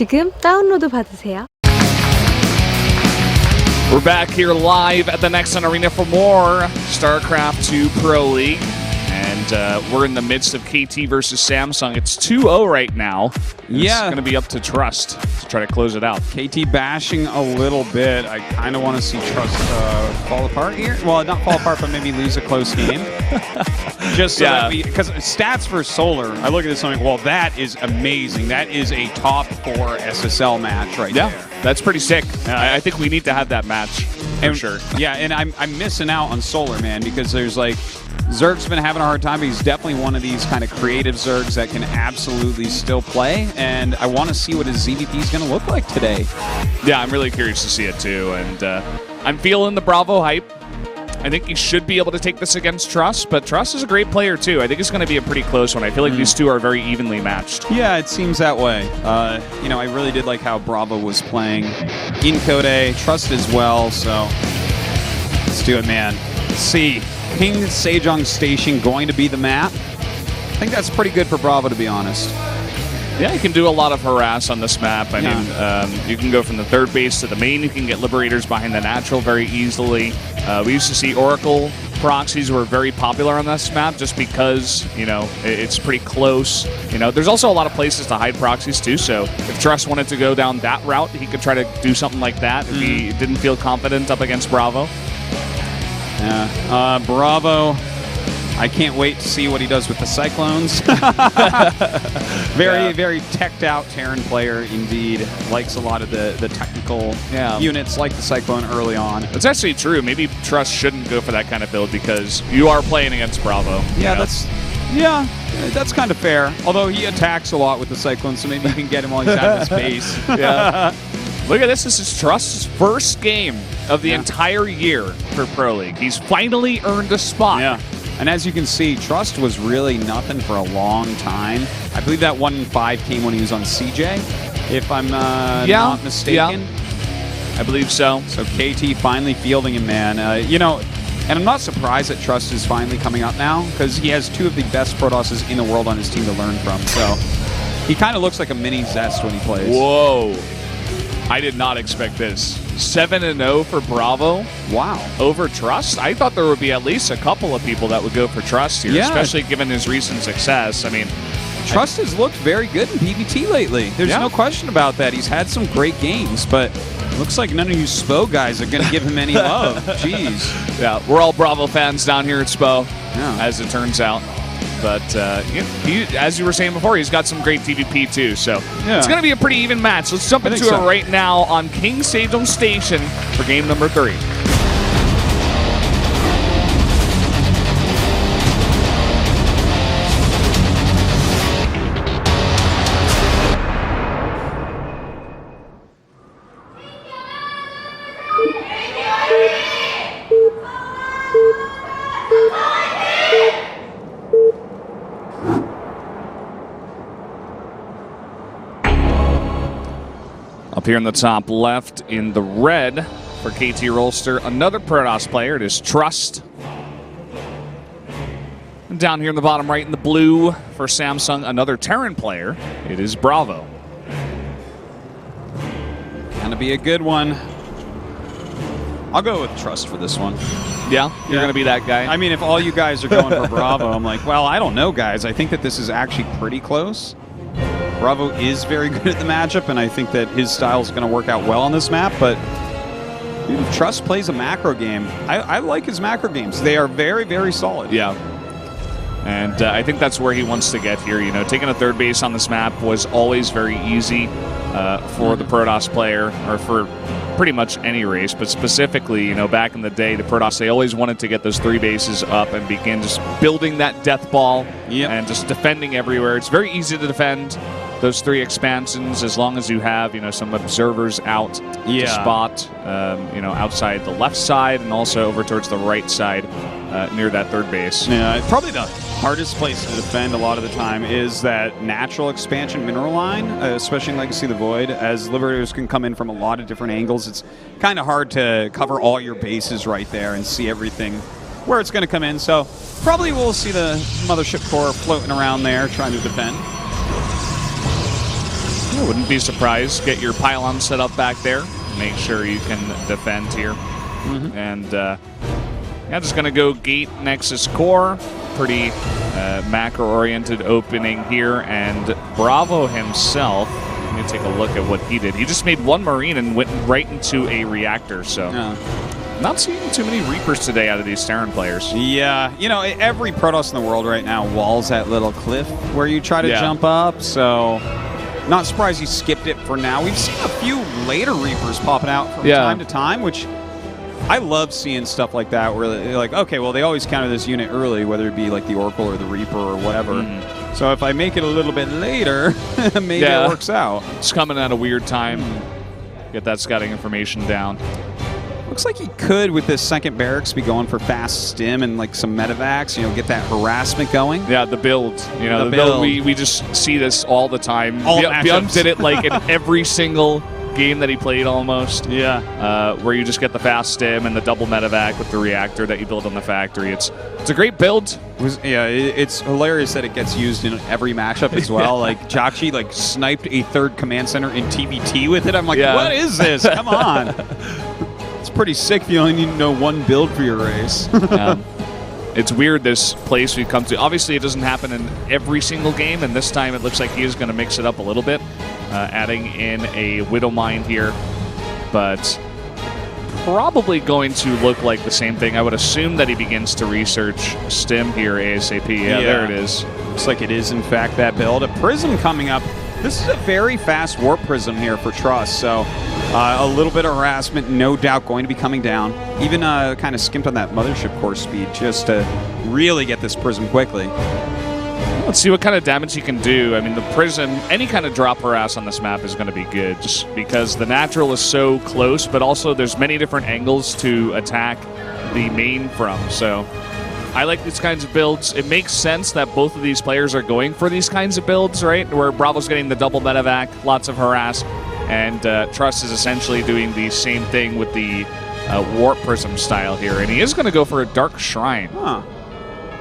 지금 다운로드 받으세요. We're back here live at the Nexon Arena for more StarCraft 2 Pro League. And we're in the midst of KT versus Samsung. It's 2-0 right now. Yeah. It's going to be up to Trust to try to close it out. KT bashing a little bit. I kind of want to see Trust fall apart here. Well, not fall apart, but maybe lose a close game. Just so that we, because stats for Solar, I look at this and I'm like, well, that is amazing. That is a top 4 SSL match right there. That's pretty sick. I think we need to have that match for sure. Yeah, and I'm missing out on Solar, man, because there's like, Zerg's been having a hard time, but he's definitely one of these kind of creative Zergs that can absolutely still play, and I want to see what his ZVP is going to look like today. Yeah, I'm really curious to see it too, and I'm feeling the BrAvO hype. I think he should be able to take this against Trust, but Trust is a great player too. I think it's going to be a pretty close one. I feel like these two are very evenly matched. Yeah, it seems that way. You know, I really did like how BrAvO was playing in Code, Trust as well, so let's do it, man. Let's see. King Sejong Station going to be the map. I think that's pretty good for BrAvO, to be honest. Yeah, you can do a lot of harass on this map. I mean, you can go from the third base to the main. You can get Liberators behind the natural very easily. We used to see Oracle proxies were very popular on this map just because, you know, it's pretty close. You know, there's also a lot of places to hide proxies too, so if Trust wanted to go down that route, he could try to do something like that if he didn't feel confident up against BrAvO. Yeah, BrAvO, I can't wait to see what he does with the Cyclones. Very teched out Terran player indeed. Likes a lot of the technical units like the Cyclone early on. It's actually true. Maybe Trust shouldn't go for that kind of build because you are playing against BrAvO. Yeah, that's kind of fair. Although he attacks a lot with the Cyclone, so maybe you can get him while he's out of his base. Yeah. Look at this. This is Trust's first game of the entire year for Pro League. He's finally earned a spot. Yeah. And as you can see, Trust was really nothing for a long time. I believe that 1-5 came when he was on CJ, if I'm not mistaken. Yeah. I believe so. So KT finally fielding him, man. You know, and I'm not surprised that Trust is finally coming up now because he has two of the best Protosses in the world on his team to learn from. So he kind of looks like a mini Zest when he plays. Whoa. I did not expect this. 7-0 for BrAvO. Wow. Over Trust? I thought there would be at least a couple of people that would go for Trust here, especially given his recent success. I mean, Trust has looked very good in PvT lately. There's no question about that. He's had some great games, but looks like none of you SPO guys are going to give him any love. Jeez. Yeah, we're all BrAvO fans down here at SPO, as it turns out. But as you were saying before, he's got some great TVP too. So it's going to be a pretty even match. Let's jump into it right now on King Sejong Station for game number 3. Up here in the top left in the red for KT Rolster, another Protoss player. It is Trust. And down here in the bottom right in the blue for Samsung, another Terran player. It is BrAvO. Gonna be a good one. I'll go with Trust for this one. Yeah? You're gonna be that guy? I mean, if all you guys are going for BrAvO, I'm like, well, I don't know, guys. I think that this is actually pretty close. BrAvO is very good at the matchup, and I think that his style is going to work out well on this map, but Trust plays a macro game. I like his macro games. They are very, very solid. Yeah. And I think that's where he wants to get here. You know, taking a third base on this map was always very easy for the Protoss player, or for pretty much any race, but specifically, you know, back in the day, the Protoss, they always wanted to get those 3 bases up and begin just building that death ball and just defending everywhere. It's very easy to defend those 3 expansions as long as you have, you know, some observers out to spot, you know, outside the left side and also over towards the right side near that third base. Yeah, probably the hardest place to defend a lot of the time is that natural expansion mineral line, especially in Legacy of the Void, as Liberators can come in from a lot of different angles. It's kind of hard to cover all your bases right there and see everything where it's going to come in. So probably we'll see the Mothership Core floating around there trying to defend. I wouldn't be surprised. Get your pylon set up back there. Make sure you can defend here. And yeah, just going to go gate Nexus Core. Pretty macro-oriented opening here. And BrAvO himself, let me take a look at what he did. He just made one Marine and went right into a reactor. So not seeing too many Reapers today out of these Terran players. Yeah, you know, every Protoss in the world right now walls that little cliff where you try to jump up. So not surprised you skipped it for now. We've seen a few later Reapers popping out from time to time, which I love seeing stuff like that where they're like, okay, well, they always counter this unit early, whether it be like the Oracle or the Reaper or whatever. So if I make it a little bit later, maybe it works out. It's coming at a weird time. Get that scouting information down. Looks like he could, with this second barracks, be going for fast stim and like some medevacs, you know, get that harassment going. Yeah, the build. You know, the build. We just see this all the time. Beyond did it like in every single game that he played almost. Yeah. Where you just get the fast stim and the double medevac with the reactor that you build on the factory. It's a great build. It's hilarious that it gets used in every matchup as well. Like Jakshi like sniped a third command center in TBT with it. I'm like, what is this? Come on. It's pretty sick if you only need to know one build for your race. It's weird, this place we've come to. Obviously, it doesn't happen in every single game, and this time it looks like he is going to mix it up a little bit, adding in a Widow Mine here, but probably going to look like the same thing. I would assume that he begins to research Stim here ASAP. Yeah, there it is. Looks like it is, in fact, that build. A Prism coming up. This is a very fast Warp Prism here for Trust, so a little bit of harassment, no doubt, going to be coming down. Even kind of skimped on that Mothership Core speed just to really get this Prism quickly. Let's see what kind of damage he can do. I mean, the Prism, any kind of drop harass on this map is going to be good, just because the natural is so close, but also there's many different angles to attack the main from, so I like these kinds of builds. It makes sense that both of these players are going for these kinds of builds, right? Where BrAvO's getting the double medevac, lots of harass, and Trust is essentially doing the same thing with the Warp Prism style here. And he is going to go for a Dark Shrine. Huh.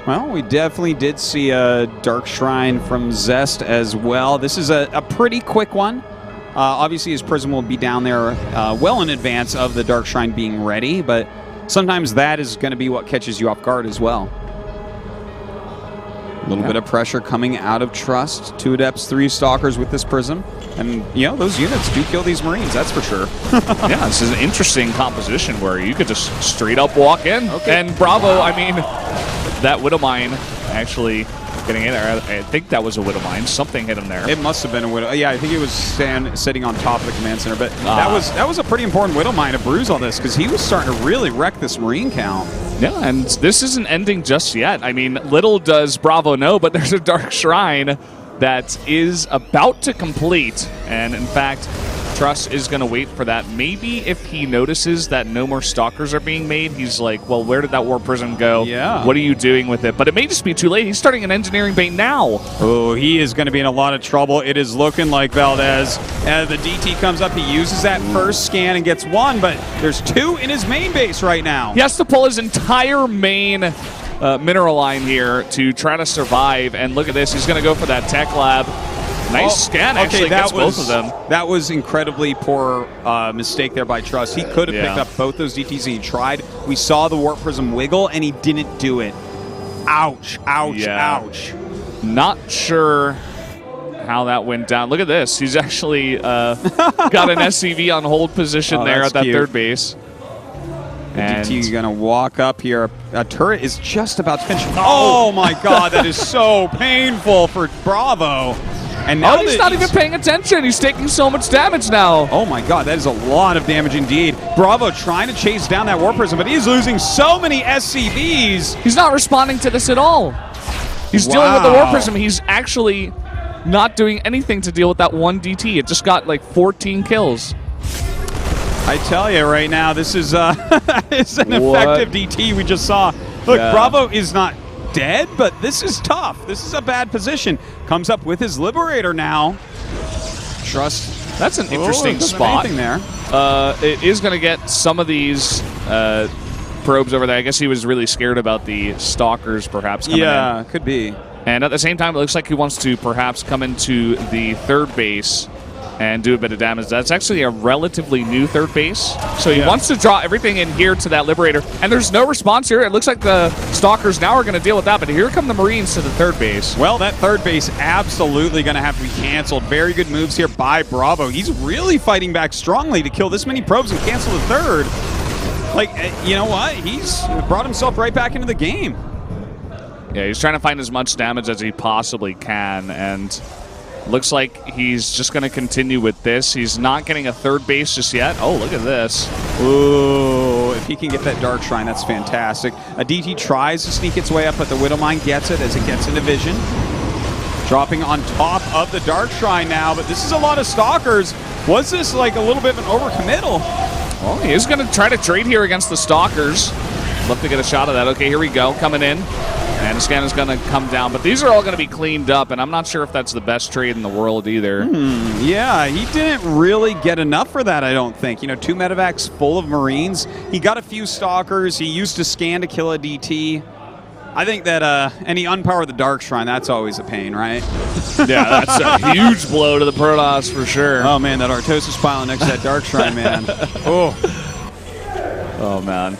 Well, we definitely did see a Dark Shrine from Zest as well. This is a pretty quick one. Obviously, his Prism will be down there well in advance of the Dark Shrine being ready, but sometimes that is going to be what catches you off guard as well. A little bit of pressure coming out of Trust. 2 Adepts, 3 Stalkers with this Prism. And, you know, those units do kill these Marines, that's for sure. Yeah, this is an interesting composition where you could just straight up walk in. And BrAvO, I mean, that Widow Mine actually getting in there. I think that was a Widow Mine. Something hit him there. It must have been a Widow. Yeah, I think it was sitting on top of the command center. But that was a pretty important Widow Mine to bruise all this, because he was starting to really wreck this Marine count. Yeah, and this isn't ending just yet. I mean, little does BrAvO know, but there's a Dark Shrine that is about to complete. And in fact, Trust is going to wait for that. Maybe if he notices that no more Stalkers are being made, he's like, well, where did that War Prism go? Yeah. What are you doing with it? But it may just be too late. He's starting an engineering bait now. Oh, he is going to be in a lot of trouble. It is looking like Valdez. As the DT comes up, he uses that first scan and gets 1, but there's 2 in his main base right now. He has to pull his entire main mineral line here to try to survive. And look at this. He's going to go for that tech lab. Nice scan, actually, gets both of them. That was incredibly poor mistake there by Trust. He could have picked up both those DTs, and he tried. We saw the Warp Prism wiggle, and he didn't do it. Ouch, ouch, ouch. Not sure how that went down. Look at this. He's actually got an SCV on hold position there at that third base. And DT is going to walk up here. A turret is just about to finish. Oh, my God. That is so painful for BrAvO. And now he's not even paying attention. He's taking so much damage now. Oh, my God. That is a lot of damage indeed. BrAvO trying to chase down that War Prism, but he's losing so many SCVs. He's not responding to this at all. He's dealing with the War Prism. He's actually not doing anything to deal with that one DT. It just got like 14 kills. I tell you right now, this is it's an effective DT we just saw. Look, BrAvO is not dead, but this is tough. This is a bad position. Comes up with his Liberator now. Trust. That's an interesting spot. There. It is going to get some of these probes over there. I guess he was really scared about the Stalkers perhaps coming in. Yeah, could be. And at the same time, it looks like he wants to perhaps come into the third base and do a bit of damage. That's actually a relatively new third base. So he wants to draw everything in here to that Liberator. And there's no response here. It looks like the Stalkers now are going to deal with that. But here come the Marines to the third base. Well, that third base absolutely going to have to be canceled. Very good moves here by BrAvO. He's really fighting back strongly to kill this many probes and cancel the third. Like, you know what? He's brought himself right back into the game. Yeah, he's trying to find as much damage as he possibly can. And looks like he's just going to continue with this. He's not getting a third base just yet. Oh, look at this. Ooh, if he can get that Dark Shrine, that's fantastic. A DT tries to sneak its way up, but the Widowmine gets it as it gets into vision. Dropping on top of the Dark Shrine now, but this is a lot of Stalkers. Was this like a little bit of an overcommittal? Well, he is going to try to trade here against the Stalkers. Love to get a shot of that. Okay, here we go. Coming in. And the scan is going to come down. But these are all going to be cleaned up, and I'm not sure if that's the best trade in the world either. Yeah, he didn't really get enough for that, I don't think. You know, 2 medevacs full of Marines. He got a few Stalkers. He used a scan to kill a DT. I think that, and he unpowered the Dark Shrine. That's always a pain, right? Yeah, that's a huge blow to the Protoss for sure. Oh, man, that Artosis pile next to that Dark Shrine, man. Oh, man.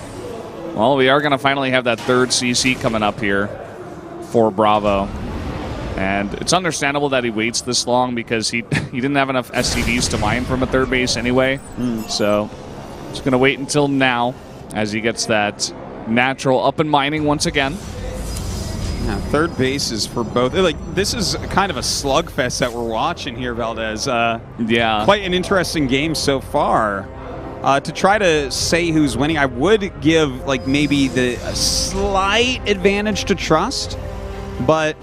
Well, we are going to finally have that third CC coming up here for BrAvO. And it's understandable that he waits this long because he didn't have enough SCVs to mine from a third base anyway. So just going to wait until now as he gets that natural up and mining once again. Yeah, third base is for both. Like, this is kind of a slugfest that we're watching here, Valdez. Yeah. Quite an interesting game so far. To try to say who's winning, I would give like maybe the slight advantage to Trust, but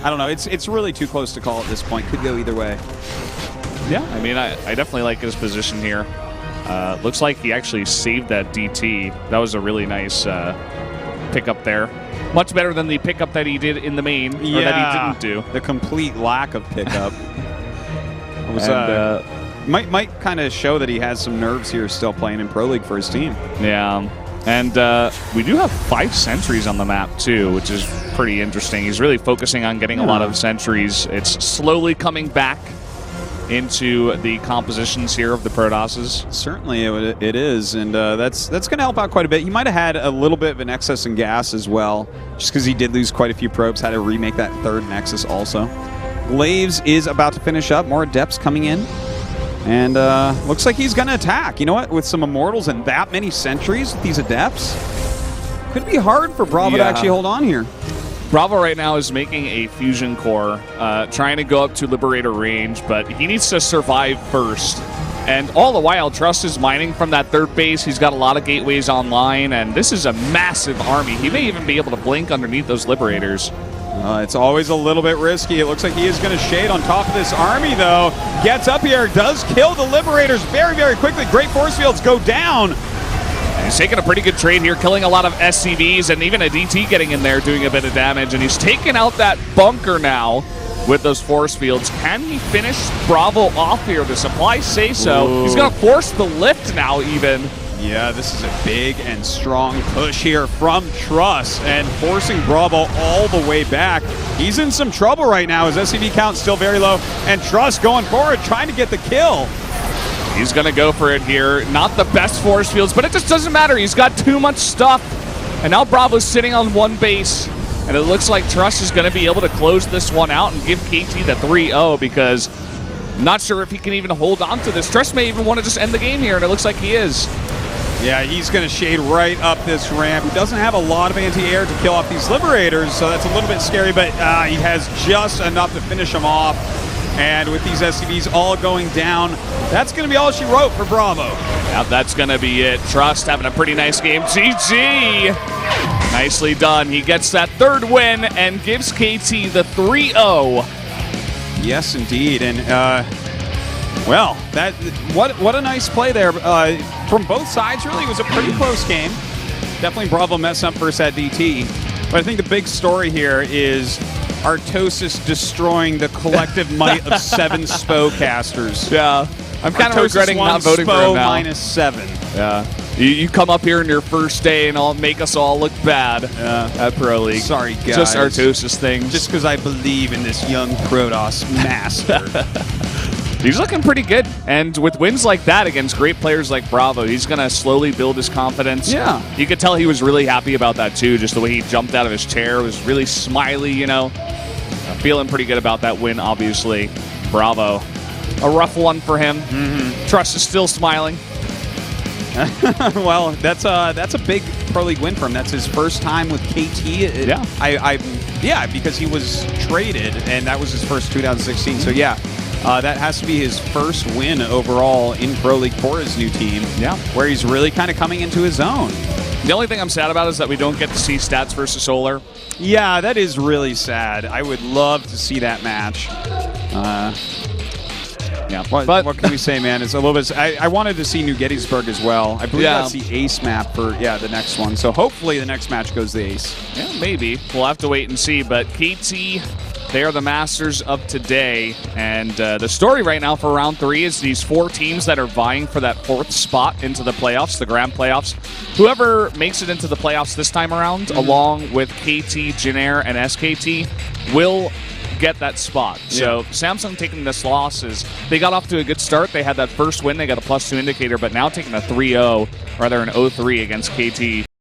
I don't know. It's really too close to call at this point. Could go either way. Yeah, I mean, I definitely like his position here. Looks like he actually saved that DT. That was a really nice pickup there. Much better than the pickup that he did in the main, or that he didn't do. The complete lack of pickup. It was, might kind of show that he has some nerves here still playing in Pro League for his team. Yeah, and we do have 5 sentries on the map too, which is pretty interesting. He's really focusing on getting a lot of sentries. It's slowly coming back into the compositions here of the Protosses. Certainly it is, and that's going to help out quite a bit. He might have had a little bit of an excess in gas as well, just because he did lose quite a few probes, had to remake that third Nexus also. Glaves is about to finish up, more Adepts coming in. And looks like he's going to attack. You know what? With some Immortals and that many sentries with these Adepts, could be hard for BrAvO to actually hold on here. BrAvO right now is making a fusion core, trying to go up to Liberator range, but he needs to survive first. And all the while, Trust is mining from that third base. He's got a lot of gateways online, and this is a massive army. He may even be able to blink underneath those Liberators. It's always a little bit risky. It looks like he is going to shade on top of this army, though. Gets up here, does kill the Liberators very, very quickly. Great force fields go down. And he's taking a pretty good trade here, killing a lot of SCVs, and even a DT getting in there doing a bit of damage. And he's taking out that bunker now with those force fields. Can he finish BrAvO off here? The supplies say so. Ooh. He's going to force the lift now even. Yeah, this is a big and strong push here from Trust and forcing BrAvO all the way back. He's in some trouble right now. His SCV count's still very low, and Trust going forward, trying to get the kill. He's going to go for it here. Not the best force fields, but it just doesn't matter. He's got too much stuff. And now BrAvo's sitting on one base. And it looks like Trust is going to be able to close this one out and give KT the 3-0 because I'm not sure if he can even hold on to this. Trust may even want to just end the game here, and it looks like he is. Yeah, he's going to shade right up this ramp. He doesn't have a lot of anti-air to kill off these Liberators, so that's a little bit scary, but he has just enough to finish them off. And with these SCVs all going down, that's going to be all she wrote for BrAvO. Yeah, that's going to be it. Trust having a pretty nice game. GG! Nicely done. He gets that third win and gives KT the 3-0. Yes, indeed. And, well, what a nice play there. From both sides, really, it was a pretty close game. Definitely BrAvO messed up first at DT. But I think the big story here is Artosis destroying the collective might of 7 SPO casters. Yeah. I'm kind of regretting not voting for him now. -7. Yeah. You come up here in your first day and make us all look bad at Pro League. Sorry, guys. Just Artosis things. Just because I believe in this young Protoss master. He's looking pretty good. And with wins like that against great players like BrAvO, he's going to slowly build his confidence. Yeah. You could tell he was really happy about that, too. Just the way he jumped out of his chair was really smiley, you know. Feeling pretty good about that win, obviously. BrAvO. A rough one for him. Trust is still smiling. Well, that's a big Pro League win for him. That's his first time with KT. Yeah, because he was traded, and that was his first 2016. So yeah, that has to be his first win overall in Pro League for his new team. Yeah, where he's really kind of coming into his own. The only thing I'm sad about is that we don't get to see Stats versus Solar. Yeah, that is really sad. I would love to see that match. Yeah, what can we say, man? It's a little bit. I wanted to see New Gettysburg as well. I believe that's the Ace map for the next one. So hopefully the next match goes the Ace. Yeah, maybe. We'll have to wait and see. But KT, they are the masters of today. And the story right now for round 3 is these 4 teams that are vying for that 4th spot into the playoffs, the grand playoffs. Whoever makes it into the playoffs this time around, along with KT, Jinair, and SKT, will get that spot. So Samsung taking this loss is they got off to a good start. They had that first win. They got a +2 indicator, but now taking a 3-0, rather an 0-3 against KT.